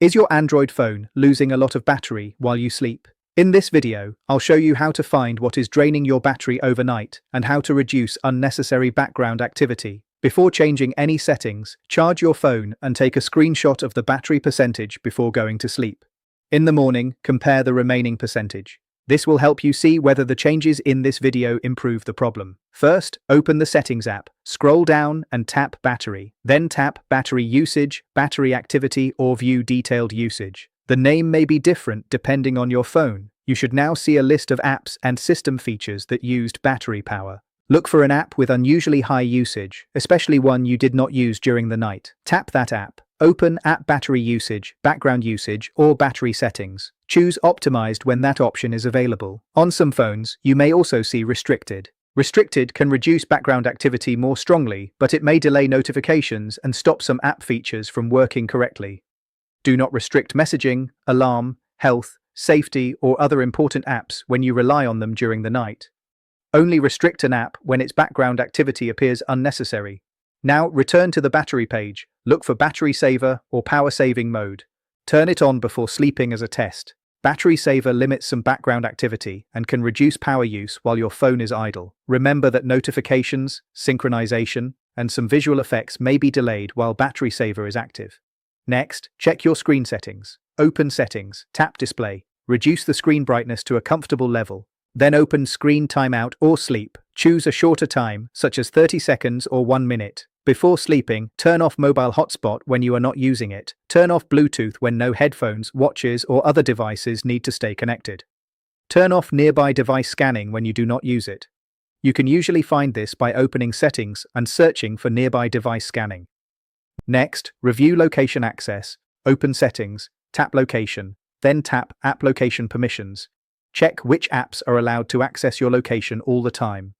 Is your Android phone losing a lot of battery while you sleep? In this video, I'll show you how to find what is draining your battery overnight and how to reduce unnecessary background activity. Before changing any settings, charge your phone and take a screenshot of the battery percentage before going to sleep. In the morning, compare the remaining percentage. This will help you see whether the changes in this video improve the problem. First, open the Settings app, scroll down and tap Battery. Then tap Battery Usage, Battery Activity or View Detailed Usage. The name may be different depending on your phone. You should now see a list of apps and system features that used battery power. Look for an app with unusually high usage, especially one you did not use during the night. Tap that app. Open App Battery Usage, Background Usage, or Battery Settings. Choose Optimized when that option is available. On some phones, you may also see Restricted. Restricted can reduce background activity more strongly, but it may delay notifications and stop some app features from working correctly. Do not restrict messaging, alarm, health, safety, or other important apps when you rely on them during the night. Only restrict an app when its background activity appears unnecessary. Now return to the battery page, look for Battery Saver or Power Saving mode. Turn it on before sleeping as a test. Battery Saver limits some background activity and can reduce power use while your phone is idle. Remember that notifications, synchronization, and some visual effects may be delayed while Battery Saver is active. Next, check your screen settings. Open Settings, tap Display, reduce the screen brightness to a comfortable level. Then open Screen Timeout or Sleep. Choose a shorter time, such as 30 seconds or 1 minute. Before sleeping, turn off mobile hotspot when you are not using it. Turn off Bluetooth when no headphones, watches, or other devices need to stay connected. Turn off nearby device scanning when you do not use it. You can usually find this by opening Settings and searching for nearby device scanning. Next, review location access. Open Settings, tap Location, then tap App Location Permissions. Check which apps are allowed to access your location all the time.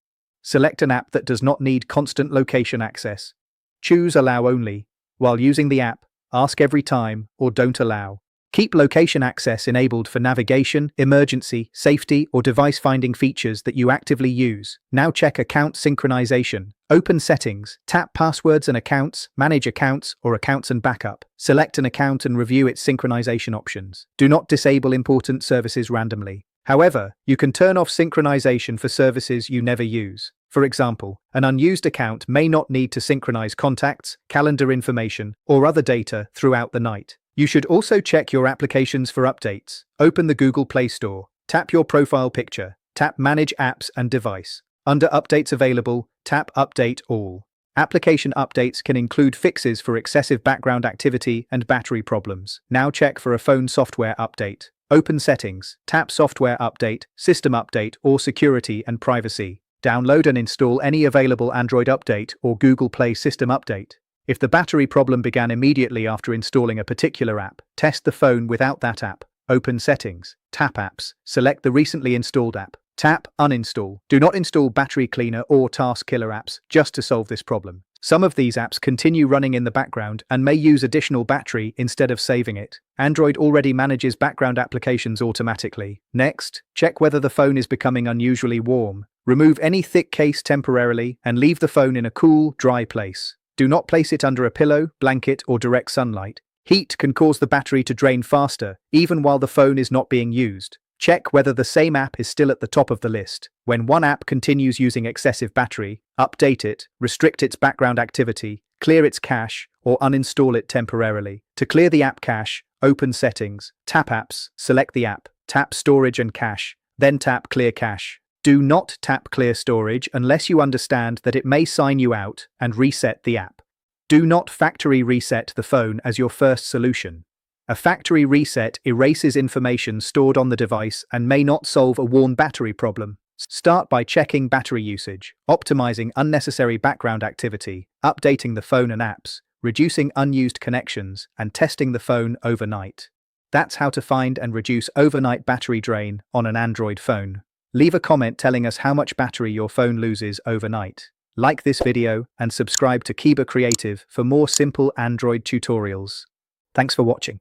Select an app that does not need constant location access. Choose Allow Only. While using the app, ask every time or don't allow. Keep location access enabled for navigation, emergency, safety, or device finding features that you actively use. Now check account synchronization. Open Settings, tap Passwords and Accounts, Manage Accounts, or Accounts and Backup. Select an account and review its synchronization options. Do not disable important services randomly. However, you can turn off synchronization for services you never use. For example, an unused account may not need to synchronize contacts, calendar information, or other data throughout the night. You should also check your applications for updates. Open the Google Play Store, tap your profile picture, tap Manage Apps and Device. Under Updates Available, tap Update All. Application updates can include fixes for excessive background activity and battery problems. Now check for a phone software update. Open Settings, tap Software Update, System Update, or Security and Privacy. Download and install any available Android update or Google Play System Update. If the battery problem began immediately after installing a particular app, test the phone without that app. Open Settings, tap Apps, select the recently installed app. Tap Uninstall. Do not install Battery Cleaner or Task Killer apps just to solve this problem. Some of these apps continue running in the background and may use additional battery instead of saving it. Android already manages background applications automatically. Next, check whether the phone is becoming unusually warm. Remove any thick case temporarily and leave the phone in a cool, dry place. Do not place it under a pillow, blanket, or direct sunlight. Heat can cause the battery to drain faster, even while the phone is not being used. Check whether the same app is still at the top of the list. When one app continues using excessive battery, update it, restrict its background activity, clear its cache, or uninstall it temporarily. To clear the app cache, open Settings, tap Apps, select the app, tap Storage and Cache, then tap Clear Cache. Do not tap Clear Storage unless you understand that it may sign you out and reset the app. Do not factory reset the phone as your first solution. A factory reset erases information stored on the device and may not solve a worn battery problem. Start by checking battery usage, optimizing unnecessary background activity, updating the phone and apps, reducing unused connections, and testing the phone overnight. That's how to find and reduce overnight battery drain on an Android phone. Leave a comment telling us how much battery your phone loses overnight. Like this video and subscribe to Kiba Creative for more simple Android tutorials. Thanks for watching.